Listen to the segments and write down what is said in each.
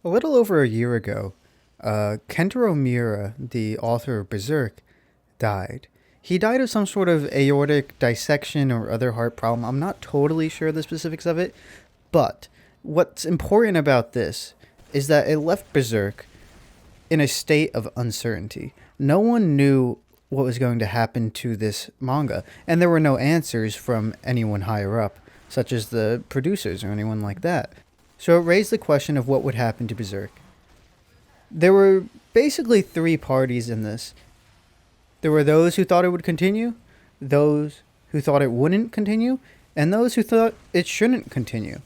A little over a year ago, Kentaro Miura, the author of Berserk, died. He died of some sort of aortic dissection or other heart problem. I'm not totally sure the specifics of it, but what's important about this is that it left Berserk in a state of uncertainty. No one knew what was going to happen to this manga, and there were no answers from anyone higher up, such as the producers or anyone like that. So it raised the question of what would happen to Berserk. There were basically three parties in this. There were those who thought it would continue, those who thought it wouldn't continue, and those who thought it shouldn't continue.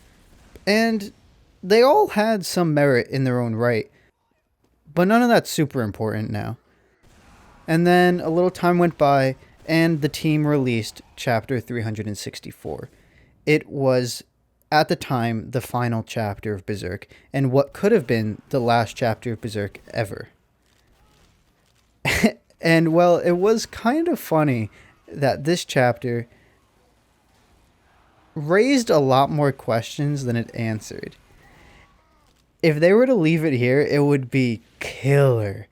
And they all had some merit in their own right, but none of that's super important now. And then a little time went by, and the team released Chapter 364. It was, at the time, the final chapter of Berserk, and what could have been the last chapter of Berserk ever. And, well, it was kind of funny that this chapter raised a lot more questions than it answered. If they were to leave it here, it would be killer.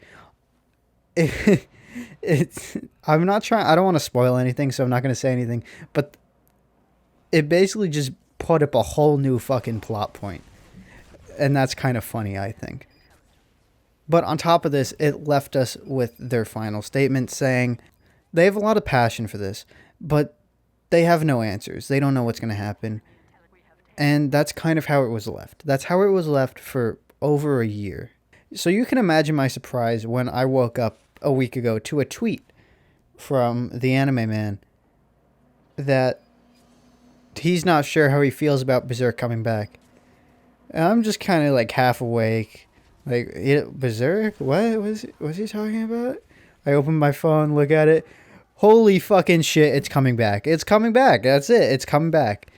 It's I'm not trying. I don't want to spoil anything, so I'm not going to say anything. But it basically just put up a whole new fucking plot point, and that's kind of funny, I think. But on top of this, it left us with their final statement saying they have a lot of passion for this, but they have no answers. They don't know what's going to happen. And that's kind of how it was left. That's how it was left for over a year. So you can imagine my surprise when I woke up a week ago to a tweet from the anime man that he's not sure how he feels about Berserk coming back. And I'm just kind of like half awake. Like, Berserk? What was he talking about? I open my phone, look at it. Holy fucking shit, it's coming back. It's coming back. That's it. It's coming back.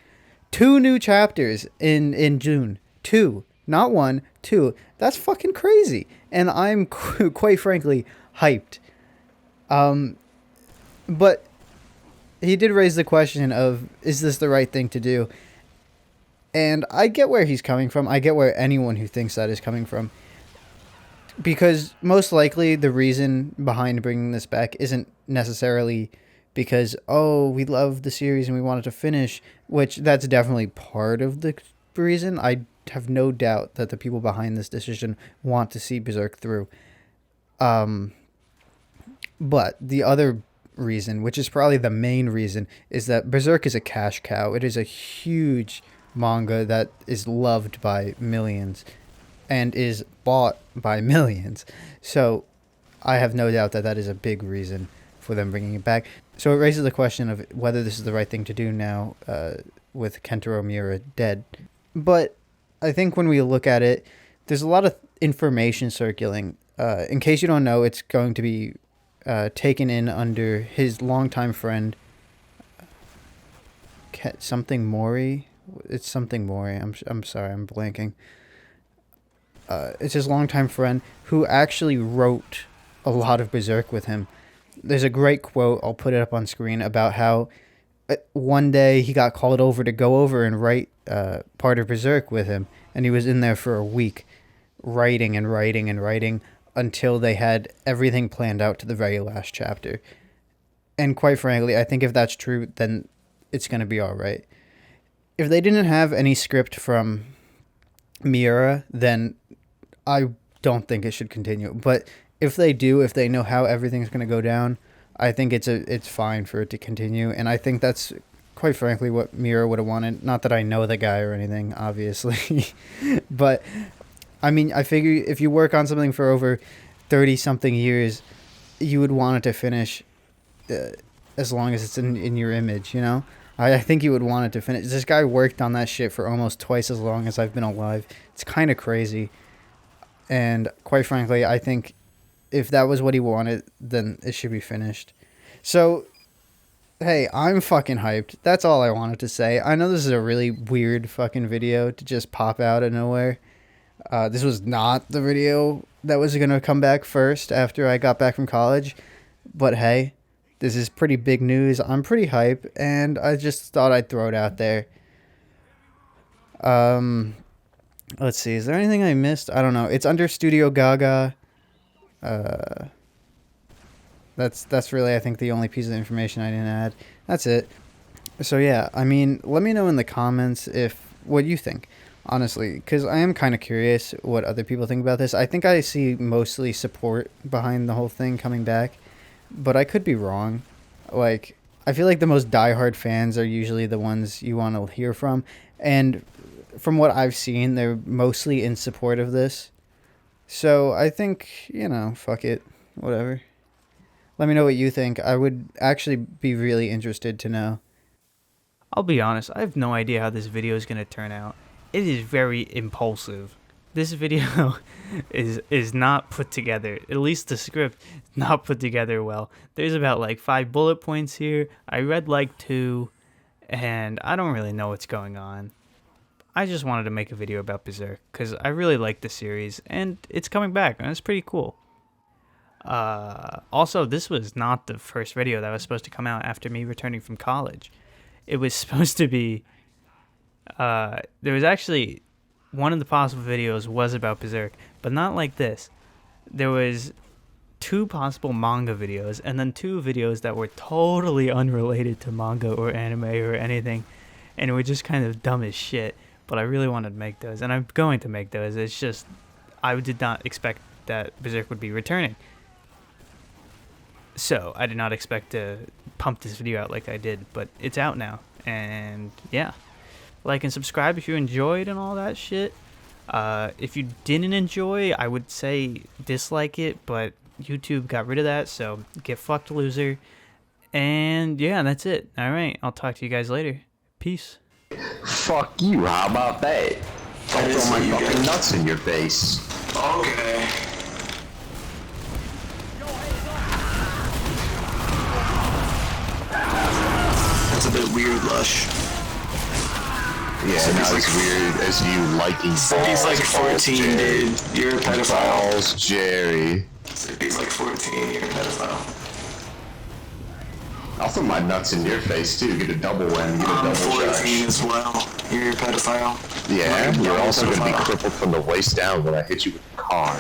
2 new chapters in June. 2. Not 1, 2. That's fucking crazy. And I'm quite frankly hyped. But he did raise the question of, is this the right thing to do? And I get where he's coming from. I get where anyone who thinks that is coming from. Because most likely the reason behind bringing this back isn't necessarily because, oh, we love the series and we want it to finish, which that's definitely part of the reason. I have no doubt that the people behind this decision want to see Berserk through. But the other reason, which is probably the main reason, is that Berserk is a cash cow. It is a huge manga that is loved by millions and is bought by millions. So I have no doubt that that is a big reason for them bringing it back. So it raises the question of whether this is the right thing to do now with Kentaro Miura dead. But I think when we look at it, there's a lot of information circulating. In case you don't know, it's going to be taken in under his longtime friend, something Mori. It's something Mori. I'm sorry, I'm blanking. It's his longtime friend who actually wrote a lot of Berserk with him. There's a great quote, I'll put it up on screen, about how one day he got called over to go over and write part of Berserk with him, and he was in there for a week writing and writing and writing until they had everything planned out to the very last chapter. And quite frankly, I think if that's true, then it's going to be all right. If they didn't have any script from Miura, then I don't think it should continue. But if they do, if they know how everything's going to go down, I think it's fine for it to continue. And I think that's quite frankly what Miura would have wanted. Not that I know the guy or anything, obviously. But I mean, I figure if you work on something for over 30 something years, you would want it to finish as long as it's in your image, you know? I think you would want it to finish. This guy worked on that shit for almost twice as long as I've been alive. It's kind of crazy. And quite frankly, I think if that was what he wanted, then it should be finished. So, hey, I'm fucking hyped. That's all I wanted to say. I know this is a really weird fucking video to just pop out of nowhere. This was not the video that was going to come back first after I got back from college. But hey, this is pretty big news. I'm pretty hype, and I just thought I'd throw it out there. Let's see. Is there anything I missed? I don't know. It's under Studio Gaga. Uh, that's really, I think, the only piece of information I didn't add. That's it. So yeah, I mean, let me know in the comments if what you think, honestly, because I am kind of curious what other people think about this. I think I see mostly support behind the whole thing coming back, but I could be wrong. Like, I feel like the most diehard fans are usually the ones you want to hear from, and from what I've seen, they're mostly in support of this. So I think, fuck it, whatever. Let me know what you think. I would actually be really interested to know. I'll be honest, I have no idea how this video is going to turn out. It is very impulsive. This video is not put together. At least the script is not put together well. There's about like 5 bullet points here. I read like 2, and I don't really know what's going on. I just wanted to make a video about Berserk because I really like the series, and it's coming back, and it's pretty cool. Also, this was not the first video that was supposed to come out after me returning from college. It was supposed to be, there was actually, one of the possible videos was about Berserk, but not like this. There was 2 possible manga videos, and then 2 videos that were totally unrelated to manga or anime or anything, and it were just kind of dumb as shit, but I really wanted to make those, and I'm going to make those. It's just, I did not expect that Berserk would be returning. So, I did not expect to pump this video out like I did, but it's out now. And, yeah. Like and subscribe if you enjoyed and all that shit. If you didn't enjoy, I would say dislike it, but YouTube got rid of that, so get fucked, loser. And, yeah, that's it. Alright, I'll talk to you guys later. Peace. Fuck you, how about that? I'll throw my fucking nuts in your face. Okay. That's a bit weird, Lush. Yeah, So not he's as weird as you liking balls. He's like 14, Jerry. dude. You're a pedophile. Balls, Jerry. He's like 14, you're a pedophile. I'll throw my nuts in your face too, get a double win, get a I'm double 14 shot. as well. You're a pedophile. Yeah, You're you're a also gonna be pedophile. crippled from the waist down when I hit you with the car.